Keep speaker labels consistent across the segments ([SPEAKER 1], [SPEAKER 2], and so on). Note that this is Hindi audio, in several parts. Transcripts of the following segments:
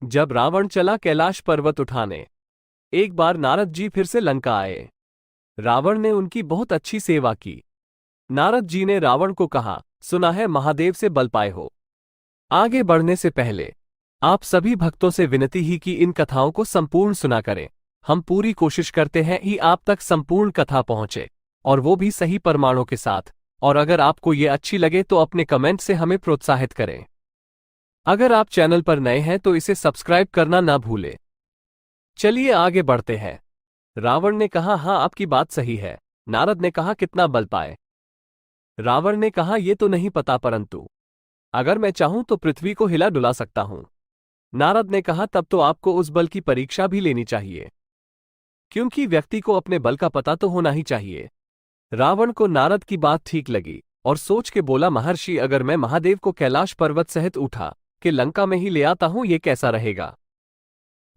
[SPEAKER 1] जब रावण चला कैलाश पर्वत उठाने, एक बार नारद जी फिर से लंका आए। रावण ने उनकी बहुत अच्छी सेवा की। नारद जी ने रावण को कहा, सुना है महादेव से बल पाए हो। आगे बढ़ने से पहले आप सभी भक्तों से विनती ही कि इन कथाओं को संपूर्ण सुना करें। हम पूरी कोशिश करते हैं कि आप तक संपूर्ण कथा पहुंचे, और वो भी सही प्रमाणों के साथ। और अगर आपको ये अच्छी लगे तो अपने कमेंट से हमें प्रोत्साहित करें। अगर आप चैनल पर नए हैं तो इसे सब्सक्राइब करना ना भूलें। चलिए आगे बढ़ते हैं। रावण ने कहा, हाँ आपकी बात सही है। नारद ने कहा, कितना बल पाए? रावण ने कहा, ये तो नहीं पता, परंतु अगर मैं चाहूं तो पृथ्वी को हिला डुला सकता हूं। नारद ने कहा, तब तो आपको उस बल की परीक्षा भी लेनी चाहिए, क्योंकि व्यक्ति को अपने बल का पता तो होना ही चाहिए। रावण को नारद की बात ठीक लगी और सोच के बोला, महर्षि, अगर मैं महादेव को कैलाश पर्वत सहित उठा कि लंका में ही ले आता हूं, ये कैसा रहेगा?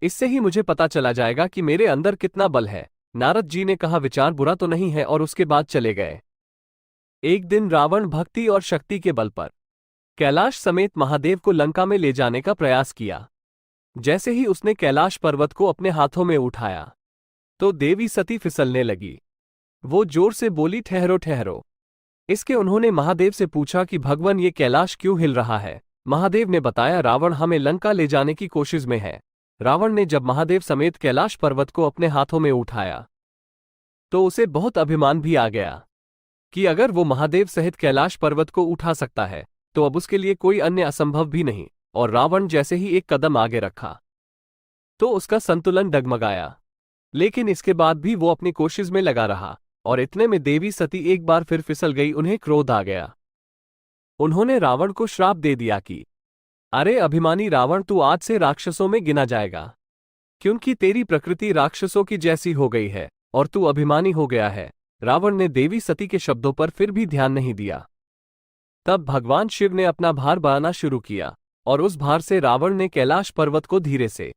[SPEAKER 1] इससे ही मुझे पता चला जाएगा कि मेरे अंदर कितना बल है। नारद जी ने कहा, विचार बुरा तो नहीं है, और उसके बाद चले गए। एक दिन रावण भक्ति और शक्ति के बल पर कैलाश समेत महादेव को लंका में ले जाने का प्रयास किया। जैसे ही उसने कैलाश पर्वत को अपने हाथों में उठाया तो देवी सती फिसलने लगी। वो जोर से बोली, ठहरो ठहरो। इसके उन्होंने महादेव से पूछा कि भगवान, ये कैलाश क्यों हिल रहा है? महादेव ने बताया, रावण हमें लंका ले जाने की कोशिश में है। रावण ने जब महादेव समेत कैलाश पर्वत को अपने हाथों में उठाया तो उसे बहुत अभिमान भी आ गया कि अगर वो महादेव सहित कैलाश पर्वत को उठा सकता है तो अब उसके लिए कोई अन्य असंभव भी नहीं। और रावण जैसे ही एक कदम आगे रखा तो उसका संतुलन डगमगाया। लेकिन इसके बाद भी वो अपनी कोशिश में लगा रहा, और इतने में देवी सती एक बार फिर फिसल गई। उन्हें क्रोध आ गया। उन्होंने रावण को श्राप दे दिया कि अरे अभिमानी रावण, तू आज से राक्षसों में गिना जाएगा, क्योंकि तेरी प्रकृति राक्षसों की जैसी हो गई है और तू अभिमानी हो गया है। रावण ने देवी सती के शब्दों पर फिर भी ध्यान नहीं दिया। तब भगवान शिव ने अपना भार बढ़ाना शुरू किया, और उस भार से रावण ने कैलाश पर्वत को धीरे से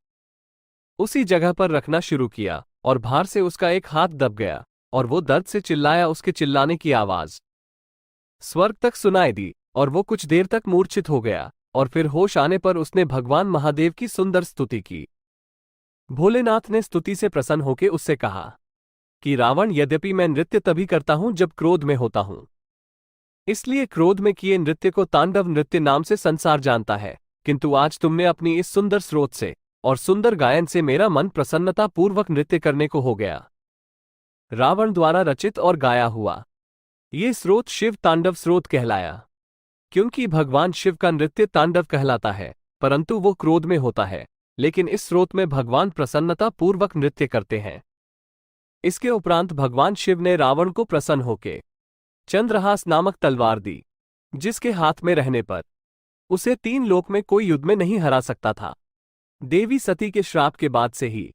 [SPEAKER 1] उसी जगह पर रखना शुरू किया, और भार से उसका एक हाथ दब गया और वो दर्द से चिल्लाया। उसके चिल्लाने की आवाज स्वर्ग तक सुनाई दी और वो कुछ देर तक मूर्छित हो गया, और फिर होश आने पर उसने भगवान महादेव की सुंदर स्तुति की। भोलेनाथ ने स्तुति से प्रसन्न होकर उससे कहा कि रावण, यद्यपि मैं नृत्य तभी करता हूं जब क्रोध में होता हूं, इसलिए क्रोध में किए नृत्य को तांडव नृत्य नाम से संसार जानता है। किंतु आज तुमने अपनी इस सुंदर स्रोत से और सुंदर गायन से मेरा मन प्रसन्नता पूर्वक नृत्य करने को हो गया। रावण द्वारा रचित और गाया हुआ ये स्रोत शिव तांडव स्रोत कहलाया, क्योंकि भगवान शिव का नृत्य तांडव कहलाता है, परंतु वो क्रोध में होता है। लेकिन इस स्रोत में भगवान प्रसन्नता पूर्वक नृत्य करते हैं। इसके उपरांत भगवान शिव ने रावण को प्रसन्न होके चंद्रहास नामक तलवार दी, जिसके हाथ में रहने पर उसे 3 लोक में कोई युद्ध में नहीं हरा सकता था। देवी सती के श्राप के बाद से ही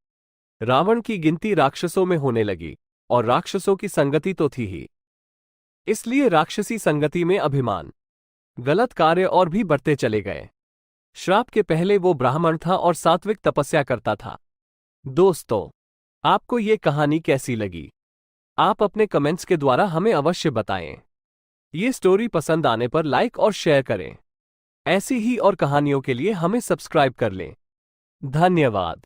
[SPEAKER 1] रावण की गिनती राक्षसों में होने लगी, और राक्षसों की संगति तो थी ही, इसलिए राक्षसी संगति में अभिमान, गलत कार्य और भी बढ़ते चले गए। श्राप के पहले वो ब्राह्मण था और सात्विक तपस्या करता था। दोस्तों, आपको ये कहानी कैसी लगी? आप अपने कमेंट्स के द्वारा हमें अवश्य बताएं। ये स्टोरी पसंद आने पर लाइक और शेयर करें। ऐसी ही और कहानियों के लिए हमें सब्सक्राइब कर लें। धन्यवाद।